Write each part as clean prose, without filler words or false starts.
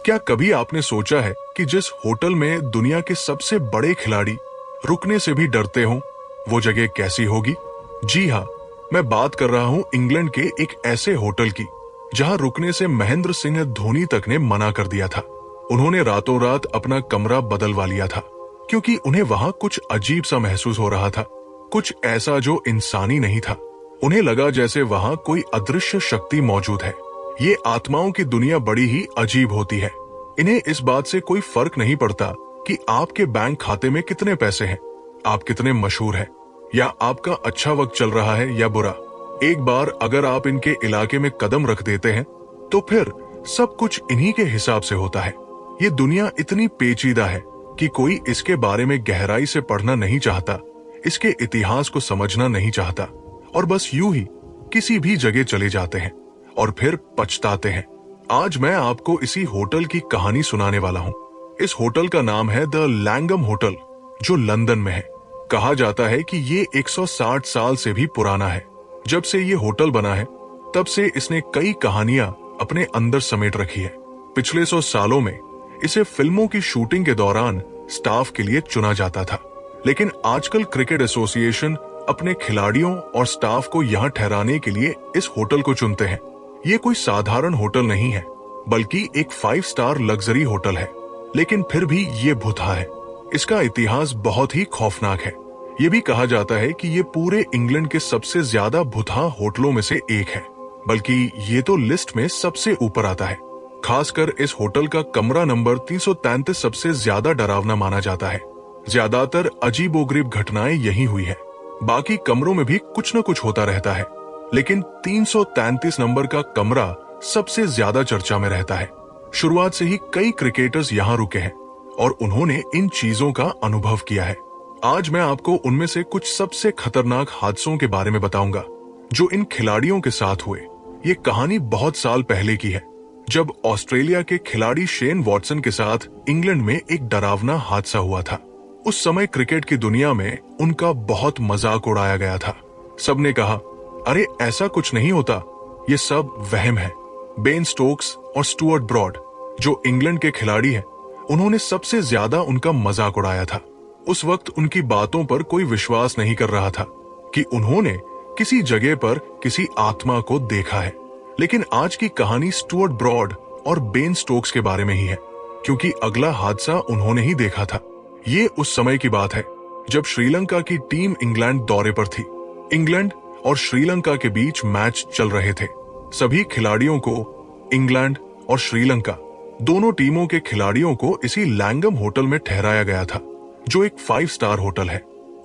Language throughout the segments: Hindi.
क्या कभी आपने सोचा है कि जिस होटल में दुनिया के सबसे बड़े खिलाड़ी रुकने से भी डरते हों, वो जगह कैसी होगी? जी हाँ, मैं बात कर रहा हूँ इंग्लैंड के एक ऐसे होटल की जहाँ रुकने से महेंद्र सिंह धोनी तक ने मना कर दिया था। उन्होंने रातों रात अपना कमरा बदलवा लिया था क्योंकि उन्हें वहां कुछ अजीब सा महसूस हो रहा था, कुछ ऐसा जो इंसानी नहीं था। उन्हें लगा जैसे वहां कोई अदृश्य शक्ति मौजूद है। ये आत्माओं की दुनिया बड़ी ही अजीब होती है। इन्हें इस बात से कोई फर्क नहीं पड़ता कि आपके बैंक खाते में कितने पैसे हैं, आप कितने मशहूर हैं, या आपका अच्छा वक्त चल रहा है या बुरा। एक बार अगर आप इनके इलाके में कदम रख देते हैं तो फिर सब कुछ इन्हीं के हिसाब से होता है। ये दुनिया इतनी पेचीदा है कि कोई इसके बारे में गहराई से पढ़ना नहीं चाहता, इसके इतिहास को समझना नहीं चाहता, और बस यूं ही किसी भी जगह चले जाते हैं और फिर पछताते हैं। आज मैं आपको इसी होटल की कहानी सुनाने वाला हूं। इस होटल का नाम है द लैंगम होटल, जो लंदन में है। कहा जाता है कि ये 160 साल से भी पुराना है। जब से ये होटल बना है तब से इसने कई कहानियां अपने अंदर समेट रखी है। पिछले 100 सालों में इसे फिल्मों की शूटिंग के दौरान स्टाफ के लिए चुना जाता था, लेकिन आजकल क्रिकेट एसोसिएशन अपने खिलाड़ियों और स्टाफ को यहाँ ठहराने के लिए इस होटल को चुनते हैं। ये कोई साधारण होटल नहीं है, बल्कि एक 5 स्टार लग्जरी होटल है, लेकिन फिर भी ये भुतहा है। इसका इतिहास बहुत ही खौफनाक है। ये भी कहा जाता है कि ये पूरे इंग्लैंड के सबसे ज्यादा भुतहा होटलों में से एक है, बल्कि ये तो लिस्ट में सबसे ऊपर आता है। खासकर इस होटल का कमरा नंबर 333 सबसे ज्यादा डरावना माना जाता है। ज्यादातर अजीबोगरीब घटनाएं यही हुई है। बाकी कमरों में भी कुछ न कुछ होता रहता है, लेकिन 333 नंबर का कमरा सबसे ज्यादा चर्चा में रहता है। शुरुआत से ही कई क्रिकेटर्स यहाँ रुके हैं और उन्होंने इन चीजों का अनुभव किया है। आज मैं आपको उनमें से कुछ सबसे खतरनाक हादसों के बारे में बताऊंगा जो इन खिलाड़ियों के साथ हुए। ये कहानी बहुत साल पहले की है, जब ऑस्ट्रेलिया के खिलाड़ी शेन वॉटसन के साथ इंग्लैंड में एक डरावना हादसा हुआ था। उस समय क्रिकेट की दुनिया में उनका बहुत मजाक उड़ाया गया था। सबने कहा, अरे ऐसा कुछ नहीं होता, ये सब वहम है। बेन स्टोक्स और स्टुअर्ट ब्रॉड, जो इंग्लैंड के खिलाड़ी हैं, उन्होंने सबसे ज्यादा उनका मजाक उड़ाया था। उस वक्त उनकी बातों पर कोई विश्वास नहीं कर रहा था कि उन्होंने किसी जगह पर किसी आत्मा को देखा है। लेकिन आज की कहानी स्टुअर्ट ब्रॉड और बेन स्टोक्स के बारे में ही है, क्योंकि अगला हादसा उन्होंने ही देखा था। ये उस समय की बात है जब श्रीलंका की टीम इंग्लैंड दौरे पर थी। इंग्लैंड और श्रीलंका के बीच मैच चल रहे थे। सभी खिलाड़ियों को, इंग्लैंड और श्रीलंका दोनों टीमों के खिलाड़ियों को इसी लैंगम होटल में ठहराया गया था, जो एक 5 स्टार होटल है।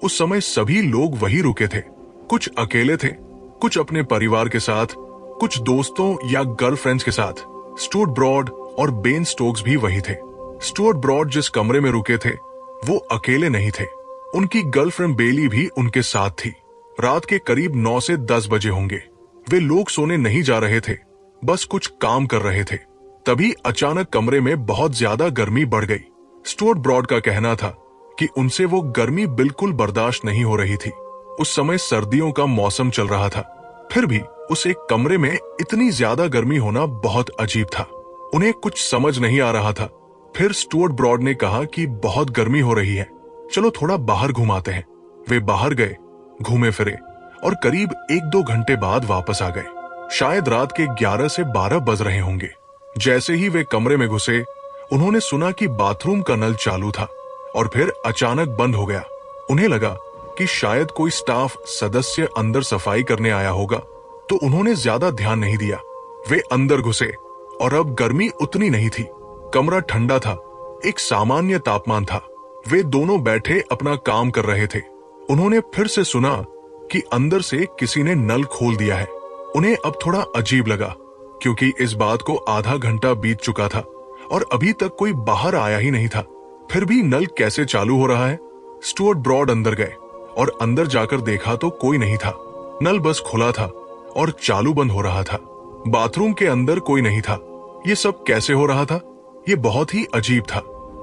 उस समय सभी लोग वही रुके थे। कुछ अकेले थे, कुछ अपने परिवार के साथ, कुछ दोस्तों या गर्लफ्रेंड्स के साथ। स्टुअर्ट ब्रॉड और बेन स्टोक्स भी वही थे। स्टुअर्ट ब्रॉड जिस कमरे में रुके थे वो अकेले नहीं थे, उनकी गर्लफ्रेंड बेली भी उनके साथ थी। रात के करीब 9 से 10 बजे होंगे। वे लोग सोने नहीं जा रहे थे, बस कुछ काम कर रहे थे। तभी अचानक कमरे में बहुत ज्यादा गर्मी बढ़ गई। स्टुअर्ट ब्रॉड का कहना था कि उनसे वो गर्मी बिल्कुल बर्दाश्त नहीं हो रही थी। उस समय सर्दियों का मौसम चल रहा था, फिर भी उस एक कमरे में इतनी ज्यादा गर्मी होना बहुत अजीब था। उन्हें कुछ समझ नहीं आ रहा था। फिर स्टुअर्ट ब्रॉड ने कहा कि बहुत गर्मी हो रही है, चलो थोड़ा बाहर घुमाते हैं। वे बाहर गए, घूमे फिरे और करीब 1-2 घंटे बाद वापस आ गए। शायद रात के 11 से 12 बज रहे होंगे। जैसे ही वे कमरे में घुसे, उन्होंने सुना कि बाथरूम का नल चालू था और फिर अचानक बंद हो गया। उन्हें लगा कि शायद कोई स्टाफ सदस्य अंदर सफाई करने आया होगा, तो उन्होंने ज्यादा ध्यान नहीं दिया। वे अंदर घुसे और अब गर्मी उतनी नहीं थी। कमरा ठंडा था, एक सामान्य तापमान था। वे दोनों बैठे अपना काम कर रहे थे। उन्होंने फिर से सुना कि अंदर से किसी ने नल खोल दिया है। उन्हें अब थोड़ा अजीब लगा, क्योंकि इस बात को आधा घंटा बीत चुका था और अभी तक कोई बाहर आया ही नहीं था। फिर भी नल कैसे चालू हो रहा है? स्टुअर्ट ब्रॉड अंदर गए और अंदर जाकर देखा तो कोई नहीं था। नल बस खुला था और चालू बंद हो रहा था। बाथरूम के अंदर कोई नहीं था। ये सब कैसे हो रहा था? ये बहुत ही अजीब था,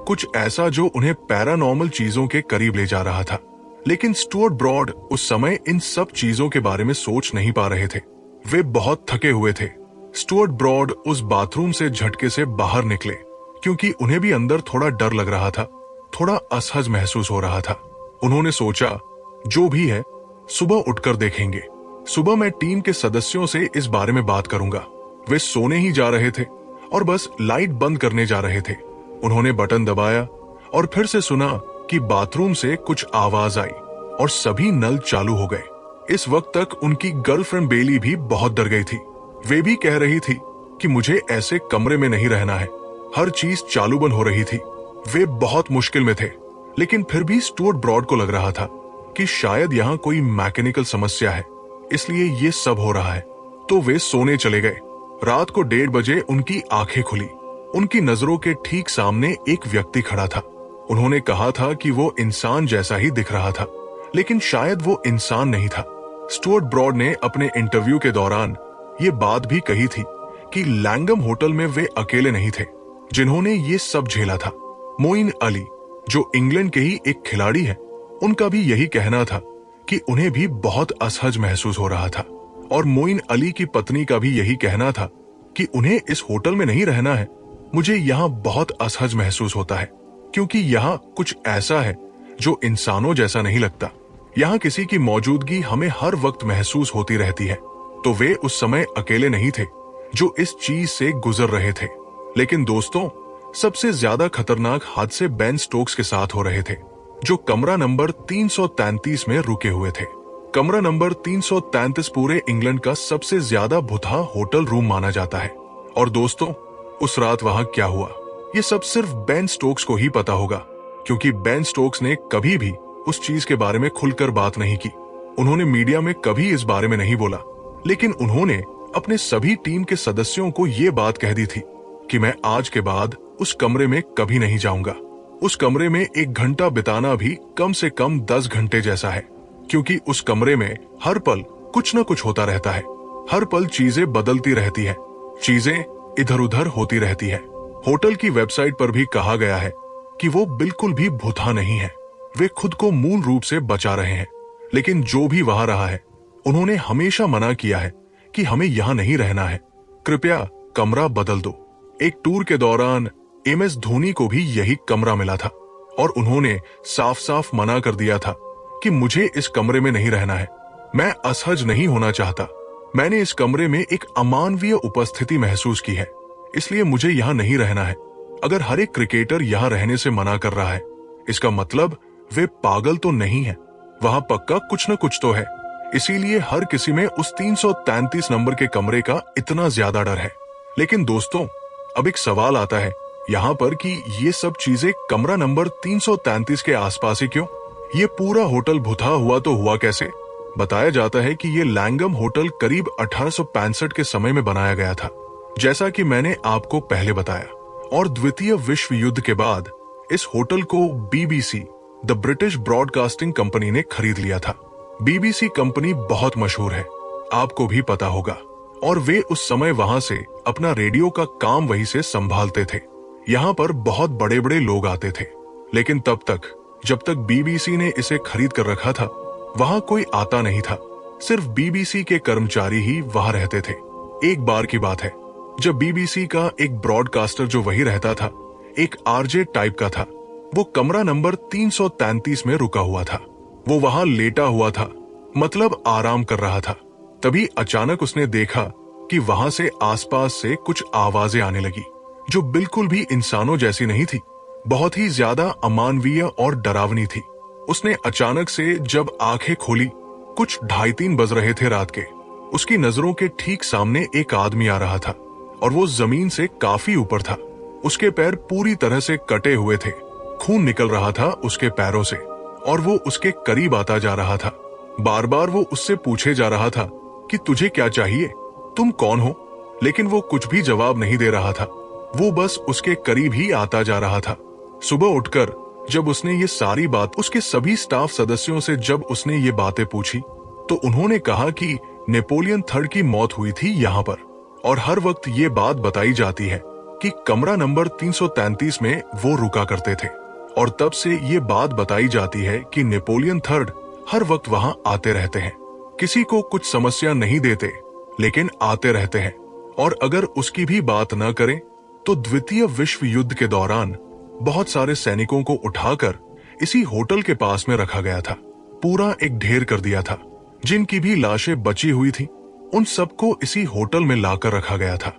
कुछ ऐसा जो उन्हें पैरानॉर्मल चीजों के करीब ले जा रहा था। लेकिन स्टुअर्ट ब्रॉड उस समय इन सब चीजों के बारे में सोच नहीं पा रहे थे। वे बहुत थके हुए थे। स्टुअर्ट ब्रॉड उस बाथरूम से झटके से बाहर निकले, क्योंकि उन्हें भी अंदर थोड़ा डर लग रहा था, थोड़ा असहज महसूस हो रहा था। उन्होंने सोचा, जो भी है सुबह उठकर देखेंगे। सुबह मैं टीम के सदस्यों से इस बारे में बात करूंगा। वे सोने ही जा रहे थे और बस लाइट बंद करने जा रहे थे। उन्होंने बटन दबाया और फिर से सुना कि बाथरूम से कुछ आवाज आई और सभी नल चालू हो गए। इस वक्त तक उनकी गर्लफ्रेंड बेली भी बहुत डर गई थी। वे भी कह रही थी कि मुझे ऐसे कमरे में नहीं रहना है। हर चीज चालू बंद हो रही थी। वे बहुत मुश्किल में थे, लेकिन फिर भी स्टुअर्ट ब्रॉड को लग रहा था कि शायद यहाँ कोई मैकेनिकल समस्या है, इसलिए ये सब हो रहा है। तो वे सोने चले गए। रात को 1:30 बजे उनकी आंखें खुली। उनकी नजरों के ठीक सामने एक व्यक्ति खड़ा था। उन्होंने कहा था कि वो इंसान जैसा ही दिख रहा था, लेकिन शायद वो इंसान नहीं था। स्टुअर्ट ब्रॉड ने अपने इंटरव्यू के दौरान ये बात भी कही थी कि लैंगम होटल में वे अकेले नहीं थे जिन्होंने ये सब झेला था। मोइन अली, जो इंग्लैंड के ही एक खिलाड़ी है, उनका भी यही कहना था कि उन्हें भी बहुत असहज महसूस हो रहा था। और मोइन अली की पत्नी का भी यही कहना था कि उन्हें इस होटल में नहीं रहना है। मुझे यहाँ बहुत असहज महसूस होता है, क्योंकि यहाँ कुछ ऐसा है जो इंसानों जैसा नहीं लगता। यहाँ किसी की मौजूदगी हमें हर वक्त महसूस होती रहती है। तो वे उस समय अकेले नहीं थे जो इस चीज से गुजर रहे थे। लेकिन दोस्तों, सबसे ज्यादा खतरनाक हादसे बेन स्टोक्स के साथ हो रहे थे, जो कमरा नंबर 333 में रुके हुए थे। कमरा नंबर 333 पूरे इंग्लैंड का सबसे ज्यादा भुतहा होटल रूम माना जाता है। और दोस्तों, उस रात वहां क्या हुआ, ये सब सिर्फ बेन स्टोक्स को ही पता होगा, क्योंकि बेन स्टोक्स ने कभी भी उस चीज के बारे में खुलकर बात नहीं की। उन्होंने मीडिया में कभी इस बारे में नहीं बोला, लेकिन उन्होंने अपने सभी टीम के सदस्यों को ये बात कह दी थी कि मैं आज के बाद उस कमरे में कभी नहीं जाऊंगा। उस कमरे में 1 घंटा बिताना भी कम से कम 10 घंटे जैसा है, क्योंकि उस कमरे में हर पल कुछ न कुछ होता रहता है। हर पल चीजें बदलती रहती है, चीजें इधर उधर होती रहती है। होटल की वेबसाइट पर भी कहा गया है कि वो बिल्कुल भी भुतहा नहीं है। वे खुद को मूल रूप से बचा रहे हैं। लेकिन जो भी वहां रहा है, उन्होंने हमेशा मना किया है कि हमें यहाँ नहीं रहना है, कृपया कमरा बदल दो। एक टूर के दौरान MS धोनी को भी यही कमरा मिला था और उन्होंने साफ साफ मना कर दिया था कि मुझे इस कमरे में नहीं रहना है। मैं असहज नहीं होना चाहता। मैंने इस कमरे में एक अमानवीय उपस्थिति महसूस की है, इसलिए मुझे यहाँ नहीं रहना है। अगर हर एक क्रिकेटर यहाँ रहने से मना कर रहा है, इसका मतलब वे पागल तो नहीं है। वहां पक्का कुछ न कुछ तो है। इसीलिए हर किसी में उस 333 नंबर के कमरे का इतना ज्यादा डर है। लेकिन दोस्तों, अब एक सवाल आता है यहाँ पर कि ये सब चीजें कमरा नंबर 333 के आसपास ही क्यों? ये पूरा होटल भुतहा हुआ तो हुआ कैसे? बताया जाता है कि ये लैंगम होटल करीब 1865 के समय में बनाया गया था, जैसा कि मैंने आपको पहले बताया। और द्वितीय विश्व युद्ध के बाद इस होटल को BBC, the British broadcasting company ने खरीद लिया था। BBC कंपनी बहुत मशहूर है, आपको भी पता होगा। और वे उस समय वहां से अपना रेडियो का काम वहीं से संभालते थे। यहाँ पर बहुत बड़े बड़े लोग आते थे। लेकिन तब तक, जब तक BBC ने इसे खरीद कर रखा था, वहां कोई आता नहीं था। सिर्फ BBC के कर्मचारी ही वहां रहते थे। एक बार की बात है, जब BBC का एक ब्रॉडकास्टर जो वही रहता था, एक RJ टाइप का था, वो कमरा नंबर 333 में रुका हुआ था। वो वहां लेटा हुआ था, मतलब आराम कर रहा था। तभी अचानक उसने देखा कि वहां से आसपास से कुछ आवाजें आने लगी, जो बिल्कुल भी इंसानों जैसी नहीं थी, बहुत ही ज्यादा अमानवीय और डरावनी थी। उसने अचानक से जब आंखें खोली, कुछ 2:30 बज रहे थे रात के। उसकी नजरों के ठीक सामने एक आदमी आ रहा था और वो जमीन से काफी ऊपर था। उसके पैर पूरी तरह से कटे हुए थे, खून निकल रहा था उसके पैरों से और वो उसके करीब आता जा रहा था। बार बार वो उससे पूछे जा रहा था कि तुझे क्या चाहिए, तुम कौन हो? लेकिन वो कुछ भी जवाब नहीं दे रहा था। वो बस उसके करीब ही आता जा रहा था। सुबह उठकर जब उसने ये सारी बात उसके सभी स्टाफ सदस्यों से जब उसने ये बातें पूछी, तो उन्होंने कहा कि नेपोलियन III की मौत हुई थी यहाँ पर। और हर वक्त ये बात बताई जाती है कि कमरा नंबर 333 में वो रुका करते थे। और तब से ये बात बताई जाती है कि नेपोलियन III हर वक्त वहां आते रहते हैं। किसी को कुछ समस्या नहीं देते, लेकिन आते रहते हैं। और अगर उसकी भी बात न करें तो द्वितीय विश्व युद्ध के दौरान बहुत सारे सैनिकों को उठाकर इसी होटल के पास में रखा गया था। पूरा एक ढेर कर दिया था। जिनकी भी लाशें बची हुई थी उन सबको इसी होटल में लाकर रखा गया था।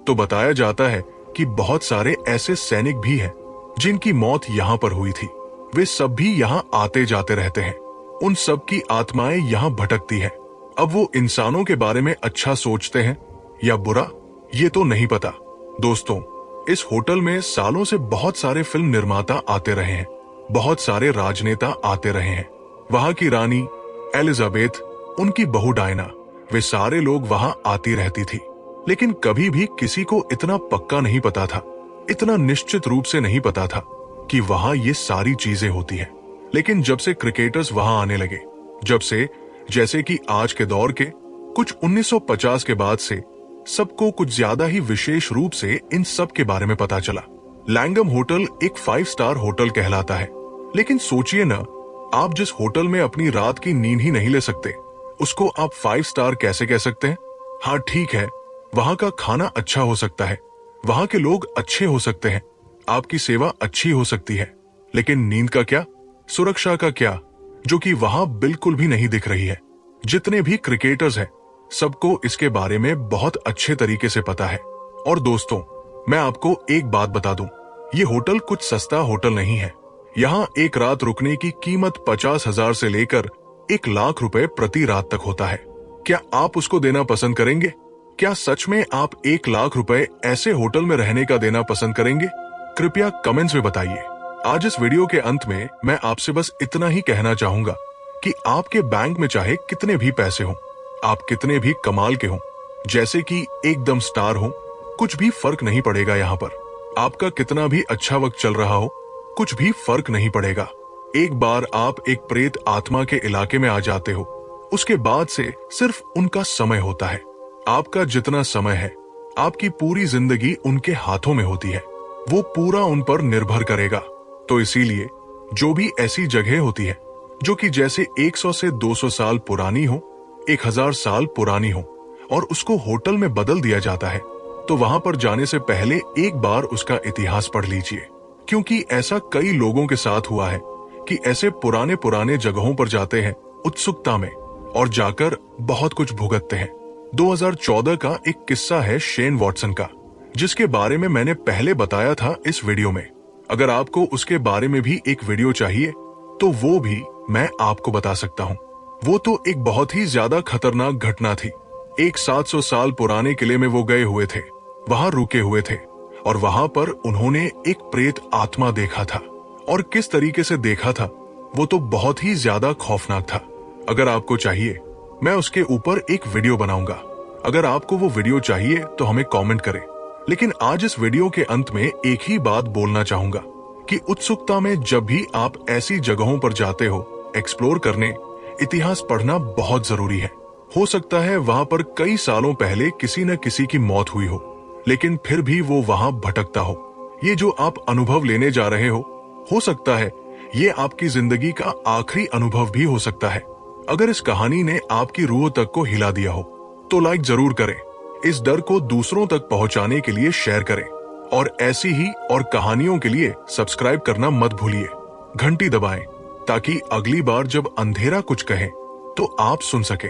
तो बताया जाता है कि बहुत सारे ऐसे सैनिक भी हैं जिनकी मौत यहाँ पर हुई थी। वे सब भी यहाँ आते जाते रहते हैं। उन सब की आत्माएं यहाँ भटकती हैं। अब वो इंसानों के बारे में अच्छा सोचते हैं या बुरा, ये तो नहीं पता। दोस्तों, इस होटल में सालों से बहुत सारे फिल्म निर्माता आते रहे हैं, बहुत सारे राजनेता आते रहे हैं। वहां की रानी एलिजाबेथ, उनकी बहू डायना, वे सारे लोग वहां आती रहती थी। लेकिन कभी भी किसी को इतना पक्का नहीं पता था, इतना निश्चित रूप से नहीं पता था कि वहां ये सारी चीजें होती हैं। लेकिन जब से क्रिकेटर्स वहां आने लगे, जब से जैसे कि आज के दौर के कुछ 1950 के बाद से सबको कुछ ज्यादा ही विशेष रूप से इन सब के बारे में पता चला। लैंगम होटल एक 5 स्टार होटल कहलाता है। लेकिन सोचिए ना, आप जिस होटल में अपनी रात की नींद ही नहीं ले सकते, उसको आप 5 स्टार कैसे कह सकते हैं? हाँ ठीक है, वहां का खाना अच्छा हो सकता है, वहां के लोग अच्छे हो सकते हैं, आपकी सेवा अच्छी हो सकती है, लेकिन नींद का क्या, सुरक्षा का क्या, जो कि वहां बिल्कुल भी नहीं दिख रही है। जितने भी क्रिकेटर्स हैं, सबको इसके बारे में बहुत अच्छे तरीके से पता है। और दोस्तों, मैं आपको एक बात बता दूं, ये होटल कुछ सस्ता होटल नहीं है। यहाँ एक रात रुकने की कीमत 50,000 से लेकर 1,00,000 रुपए प्रति रात तक होता है। क्या आप उसको देना पसंद करेंगे? क्या सच में आप 1,00,000 रुपए ऐसे होटल में रहने का देना पसंद करेंगे? कृपया कमेंट्स में बताइए। आज इस वीडियो के अंत में मैं आपसे बस इतना ही कहना चाहूंगा कि आपके बैंक में चाहे कितने भी पैसे हों, आप कितने भी कमाल के हों, जैसे कि एकदम स्टार हो, कुछ भी फर्क नहीं पड़ेगा। यहाँ पर आपका कितना भी अच्छा वक्त चल रहा हो, कुछ भी फर्क नहीं पड़ेगा। एक बार आप एक प्रेत आत्मा के इलाके में आ जाते हो, उसके बाद से सिर्फ उनका समय होता है। आपका जितना समय है, आपकी पूरी जिंदगी उनके हाथों में होती है। वो पूरा उन पर निर्भर करेगा। तो इसीलिए जो भी ऐसी जगह होती है जो कि जैसे 100 से 200 साल पुरानी हो, 1000 साल पुरानी हो, और उसको होटल में बदल दिया जाता है, तो वहां पर जाने से पहले एक बार उसका इतिहास पढ़ लीजिए। क्योंकि ऐसा कई लोगों के साथ हुआ है कि ऐसे पुराने पुराने जगहों पर जाते हैं उत्सुकता में, और जाकर बहुत कुछ भुगतते हैं। 2014 का एक किस्सा है शेन वॉटसन का, जिसके बारे में मैंने पहले बताया था इस वीडियो में। अगर आपको उसके बारे में भी एक वीडियो चाहिए तो वो भी मैं आपको बता सकता हूँ। वो तो एक बहुत ही ज्यादा खतरनाक घटना थी। एक 700 साल पुराने किले में वो गए हुए थे, वहां रुके हुए थे, और वहां पर उन्होंने एक प्रेत आत्मा देखा था। और किस तरीके से देखा था, वो तो बहुत ही ज्यादा खौफनाक था। अगर आपको चाहिए, मैं उसके ऊपर एक वीडियो बनाऊंगा। अगर आपको वो वीडियो चाहिए तो हमें कमेंट करें। लेकिन आज इस वीडियो के अंत में एक ही बात बोलना चाहूंगा कि उत्सुकता में जब भी आप ऐसी जगहों पर जाते हो एक्सप्लोर करने, इतिहास पढ़ना बहुत जरूरी है। हो सकता है वहां पर कई सालों पहले किसी न किसी की मौत हुई हो, लेकिन फिर भी वो वहां भटकता हो। ये जो आप अनुभव लेने जा रहे हो सकता है ये आपकी जिंदगी का आखिरी अनुभव भी हो सकता है। अगर इस कहानी ने आपकी रूह तक को हिला दिया हो तो लाइक जरूर करें। इस डर को दूसरों तक पहुंचाने के लिए शेयर करें, और ऐसी ही और कहानियों के लिए सब्सक्राइब करना मत भूलिए। घंटी दबाएं ताकि अगली बार जब अंधेरा कुछ कहे तो आप सुन सके।